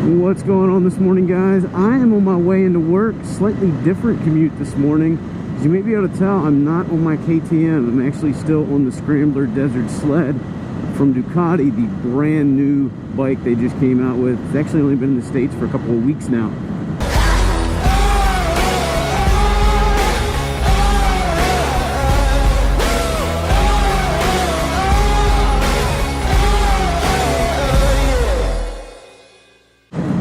What's going on this morning, guys? I am on my way into work. Slightly different commute this morning. As you may be able to tell, I'm not on my KTM. I'm actually still on the Scrambler Desert Sled from Ducati, the brand new bike they just came out with. It's actually only been in the States for a couple of weeks now.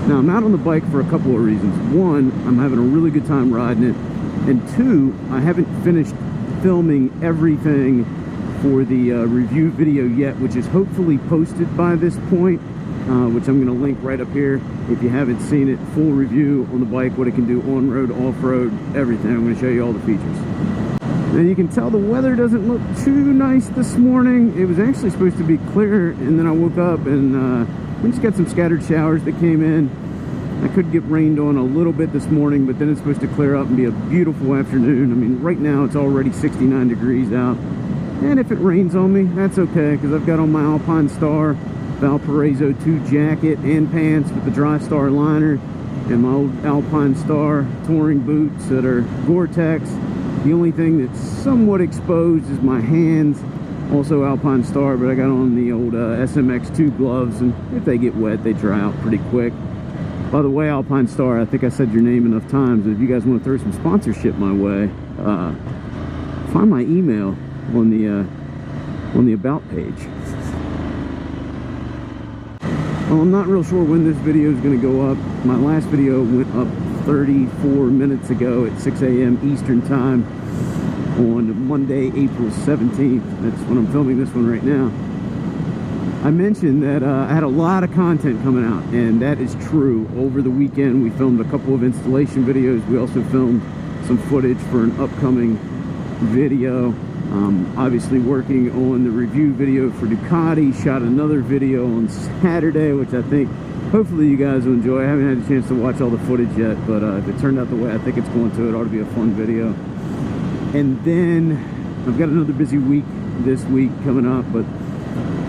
Now, I'm out on the bike for a couple of reasons. One, I'm having a really good time riding it. And two, I haven't finished filming everything for the review video yet, which is hopefully posted by this point, which I'm going to link right up here. If you haven't seen it, full review on the bike, what it can do on-road, off-road, everything. I'm going to show you all the features. Now, you can tell the weather doesn't look too nice this morning. It was actually supposed to be clear, and then I woke up and we just got some scattered showers that came in. I could get rained on a little bit this morning, but then it's supposed to clear up and be a beautiful afternoon. I mean, right now it's already 69 degrees out. And if it rains on me, that's okay, because I've got on my Alpine Star Valparaiso 2 jacket and pants with the Dry Star liner, and my old Alpine Star touring boots that are Gore-Tex. The only thing that's somewhat exposed is my hands. Also Alpine Star, but I got on the old SMX2 gloves, and if they get wet, they dry out pretty quick. By the way, Alpine Star, I think I said your name enough times. If you guys want to throw some sponsorship my way, find my email on the About page. Well, I'm not real sure when this video is going to go up. My last video went up 34 minutes ago at 6 a.m. Eastern Time on Monday, April 17th. That's when I'm filming this one right now. I mentioned that I had a lot of content coming out, and that is true. Over the weekend, we filmed a couple of installation videos. We also filmed some footage for an upcoming video. Obviously working on the review video for Ducati. Shot another video on Saturday, which I think hopefully you guys will enjoy. I haven't had a chance to watch all the footage yet, but if it turned out the way I think it's going to, it ought to be a fun video. And then I've got another busy week this week coming up, but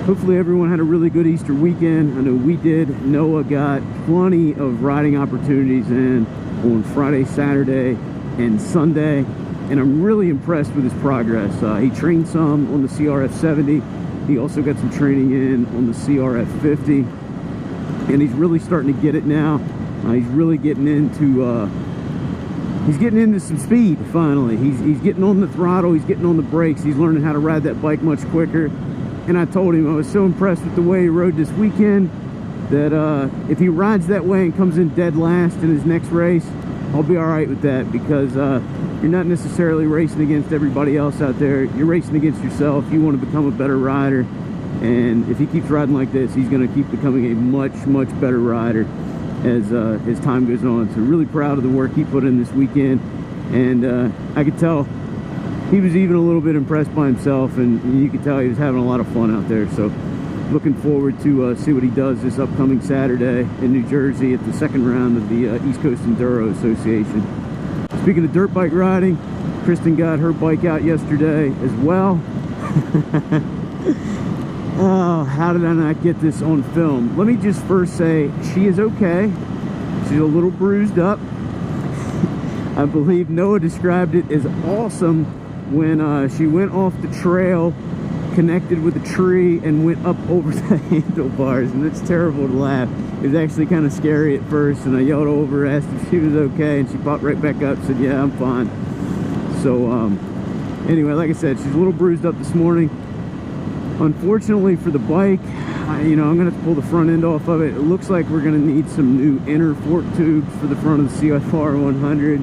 hopefully everyone had a really good Easter weekend. I know we did. Noah got plenty of riding opportunities in on Friday, Saturday, and Sunday, and I'm really impressed with his progress. He trained some on the CRF 70. He also got some training in on the CRF 50, and he's really starting to get it now. He's really getting into some speed finally. He's getting on the throttle, he's getting on the brakes, he's learning how to ride that bike much quicker. And I told him I was so impressed with the way he rode this weekend that if he rides that way and comes in dead last in his next race, I'll be all right with that, because you're not necessarily racing against everybody else out there. You're racing against yourself. You want to become a better rider, and if he keeps riding like this, he's going to keep becoming a much better rider as time goes on. So really proud of the work he put in this weekend, and I could tell he was even a little bit impressed by himself, and you could tell he was having a lot of fun out there. So looking forward to see what he does this upcoming Saturday in New Jersey at the second round of the East Coast Enduro Association. Speaking of dirt bike riding, Kristen got her bike out yesterday as well. Oh, how did I not get this on film? Let me just first say she is okay. She's a little bruised up. I believe Noah described it as awesome when she went off the trail, connected with a tree, and went up over the handlebars, and it's terrible to laugh. It was actually kind of scary at first, and I yelled over, asked if she was okay, and she popped right back up, said, yeah, I'm fine. So anyway, like I said, she's a little bruised up this morning. Unfortunately for the bike, I'm gonna have to pull the front end off of it. It looks like we're gonna need some new inner fork tubes for the front of the CFR 100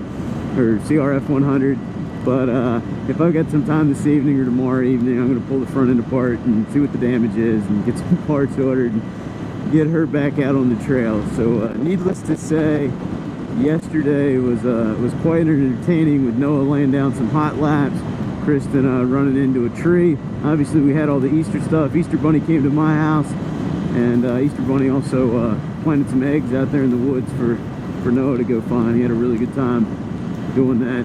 or CRF 100. But if I've got some time this evening or tomorrow evening, I'm gonna pull the front end apart and see what the damage is and get some parts ordered and get her back out on the trail. So needless to say, yesterday was quite entertaining, with Noah laying down some hot laps, Kristen running into a tree. Obviously we had all the Easter stuff. Easter Bunny came to my house, and Easter Bunny also planted some eggs out there in the woods for Noah to go find. He had a really good time doing that.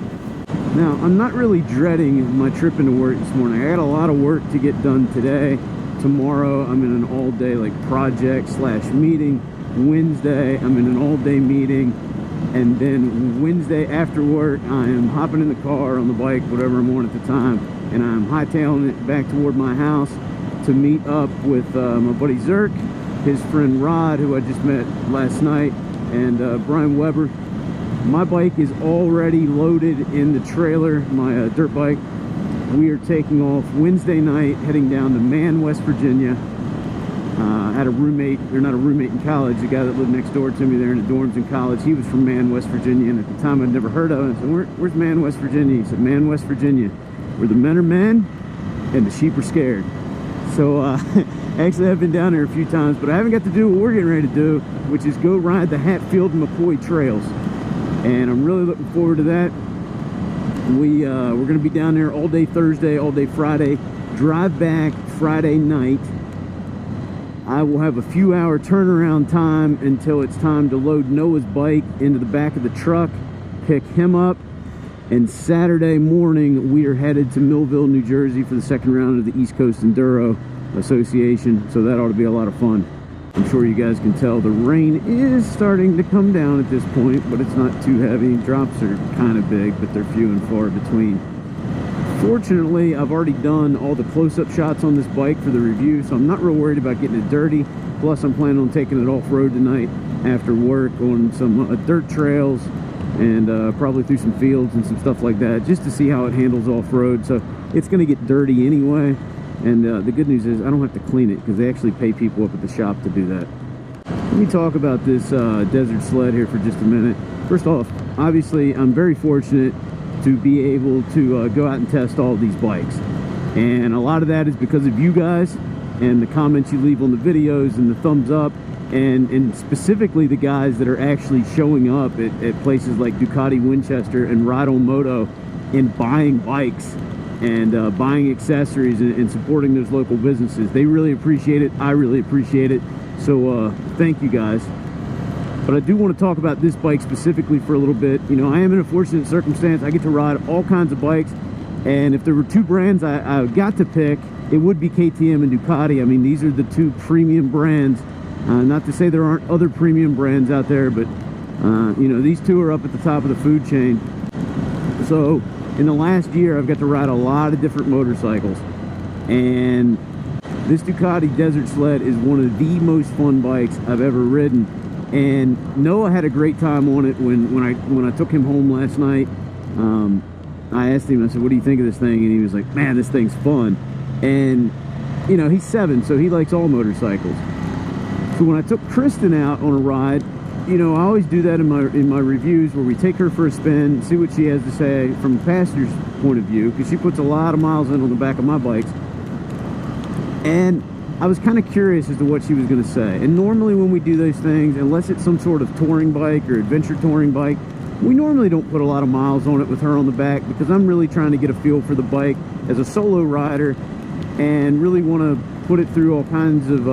Now, I'm not really dreading my trip into work this morning. I got a lot of work to get done today. Tomorrow I'm in an all-day project / meeting Wednesday, I'm in an all-day meeting, and then Wednesday after work, I am hopping in the car on the bike, whatever I'm on at the time, and I'm hightailing it back toward my house to meet up with my buddy Zerk, his friend Rod, who I just met last night, and Brian Weber. My bike is already loaded in the trailer, my dirt bike. We are taking off Wednesday night, heading down to Man, West Virginia. I had a roommate, or not a roommate in college, the guy that lived next door to me there in the dorms in college. He was from Man, West Virginia, and at the time I'd never heard of it. I said, where's Man, West Virginia? He said, Man, West Virginia, where the men are men and the sheep are scared. So actually I've been down there a few times, but I haven't got to do what we're getting ready to do, which is go ride the Hatfield and McCoy trails. And I'm really looking forward to that. We're going to be down there all day Thursday, all day Friday, drive back Friday night. I will have a few hour turnaround time until it's time to load Noah's bike into the back of the truck, pick him up, and Saturday morning we are headed to Millville, New Jersey for the second round of the East Coast Enduro Association, so that ought to be a lot of fun. I'm sure you guys can tell the rain is starting to come down at this point, but it's not too heavy. Drops are kind of big, but they're few and far between. Fortunately, I've already done all the close-up shots on this bike for the review, so I'm not real worried about getting it dirty. Plus, I'm planning on taking it off-road tonight after work on some dirt trails and probably through some fields and some stuff like that, just to see how it handles off-road. So it's going to get dirty anyway, and the good news is I don't have to clean it because they actually pay people up at the shop to do that. Let me talk about this desert sled here for just a minute. First off, obviously, I'm very fortunate to be able to go out and test all of these bikes, and a lot of that is because of you guys and the comments you leave on the videos and the thumbs up, and specifically the guys that are actually showing up at places like Ducati Winchester and Ride on Moto and buying bikes and buying accessories and supporting those local businesses. They really appreciate it. I really appreciate it. So thank you guys. But I do want to talk about this bike specifically for a little bit. You know, I am in a fortunate circumstance. I get to ride all kinds of bikes, and if there were two brands I got to pick, it would be KTM and Ducati. I mean, these are the two premium brands. Not to say there aren't other premium brands out there, but you know, these two are up at the top of the food chain. So in the last year, I've got to ride a lot of different motorcycles, and this Ducati Desert Sled is one of the most fun bikes I've ever ridden. And Noah had a great time on it when I took him home last night. I asked him, I said, what do you think of this thing? And he was like, man, this thing's fun. And you know, he's 7, so he likes all motorcycles. So when I took Kristen out on a ride, you know, I always do that in my reviews, where we take her for a spin, see what she has to say from a passenger's point of view, because she puts a lot of miles in on the back of my bikes. And I was kind of curious as to what she was going to say. And normally when we do those things, unless it's some sort of touring bike or adventure touring bike, we normally don't put a lot of miles on it with her on the back, because I'm really trying to get a feel for the bike as a solo rider and really want to put it through all kinds of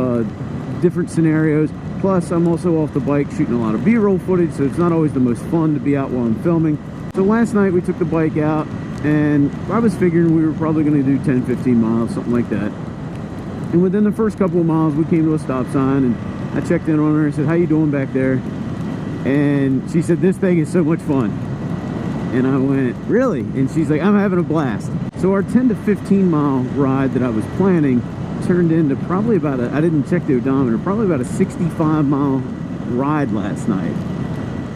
different scenarios. Plus, I'm also off the bike shooting a lot of B-roll footage, so it's not always the most fun to be out while I'm filming. So last night we took the bike out, and I was figuring we were probably going to do 10-15 miles, something like that. And within the first couple of miles, we came to a stop sign, and I checked in on her and said, how you doing back there? And she said, this thing is so much fun. And I went, really? And she's like, I'm having a blast. So our 10 to 15 mile ride that I was planning turned into probably about I didn't check the odometer, probably about a 65 mile ride last night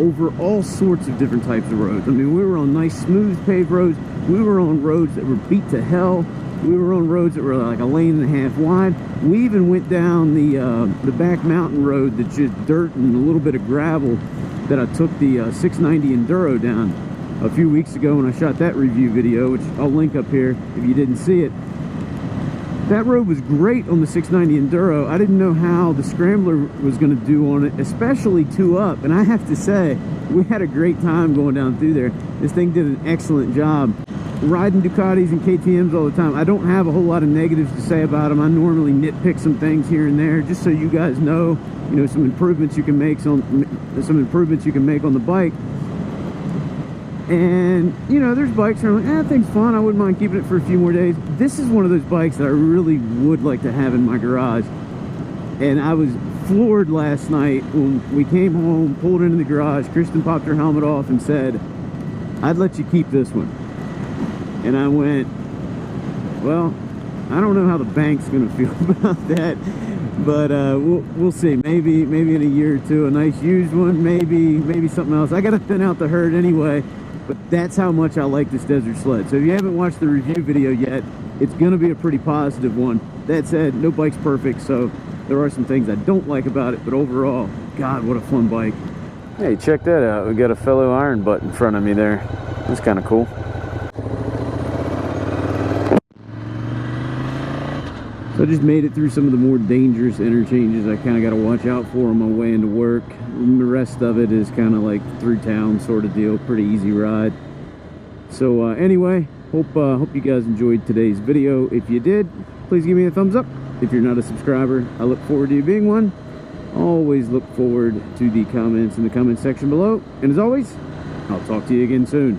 over all sorts of different types of roads. I mean, we were on nice smooth paved roads. We were on roads that were beat to hell. We were on roads that were like a lane and a half wide. We even went down the back mountain road that's just dirt and a little bit of gravel that I took the 690 Enduro down a few weeks ago when I shot that review video, which I'll link up here if you didn't see it. That road was great on the 690 Enduro. I didn't know how the Scrambler was going to do on it, especially 2-up. And I have to say, we had a great time going down through there. This thing did an excellent job. Riding Ducatis and KTMs all the time, I don't have a whole lot of negatives to say about them. I normally nitpick some things here and there, just so you guys know, you know, some improvements you can make on the bike. And you know, there's bikes that are like, that thing's fun, I wouldn't mind keeping it for a few more days. This is one of those bikes that I really would like to have in my garage, and I was floored last night when we came home, pulled into the garage. Kristen popped her helmet off and said, "I'd let you keep this one." And I went, well, I don't know how the bank's gonna feel about that, but we'll see. Maybe in a year or two, a nice used one, maybe something else. I gotta thin out the herd anyway, but that's how much I like this Desert Sled. So if you haven't watched the review video yet, it's gonna be a pretty positive one. That said, no bike's perfect, so there are some things I don't like about it, but overall, God, what a fun bike. Hey, check that out. We got a fellow iron butt in front of me there. That's kind of cool. So I just made it through some of the more dangerous interchanges I kind of got to watch out for on my way into work. And the rest of it is kind of like through town sort of deal, pretty easy ride. So anyway, hope you guys enjoyed today's video. If you did, please give me a thumbs up. If you're not a subscriber, I look forward to you being one. Always look forward to the comments in the comment section below. And as always, I'll talk to you again soon.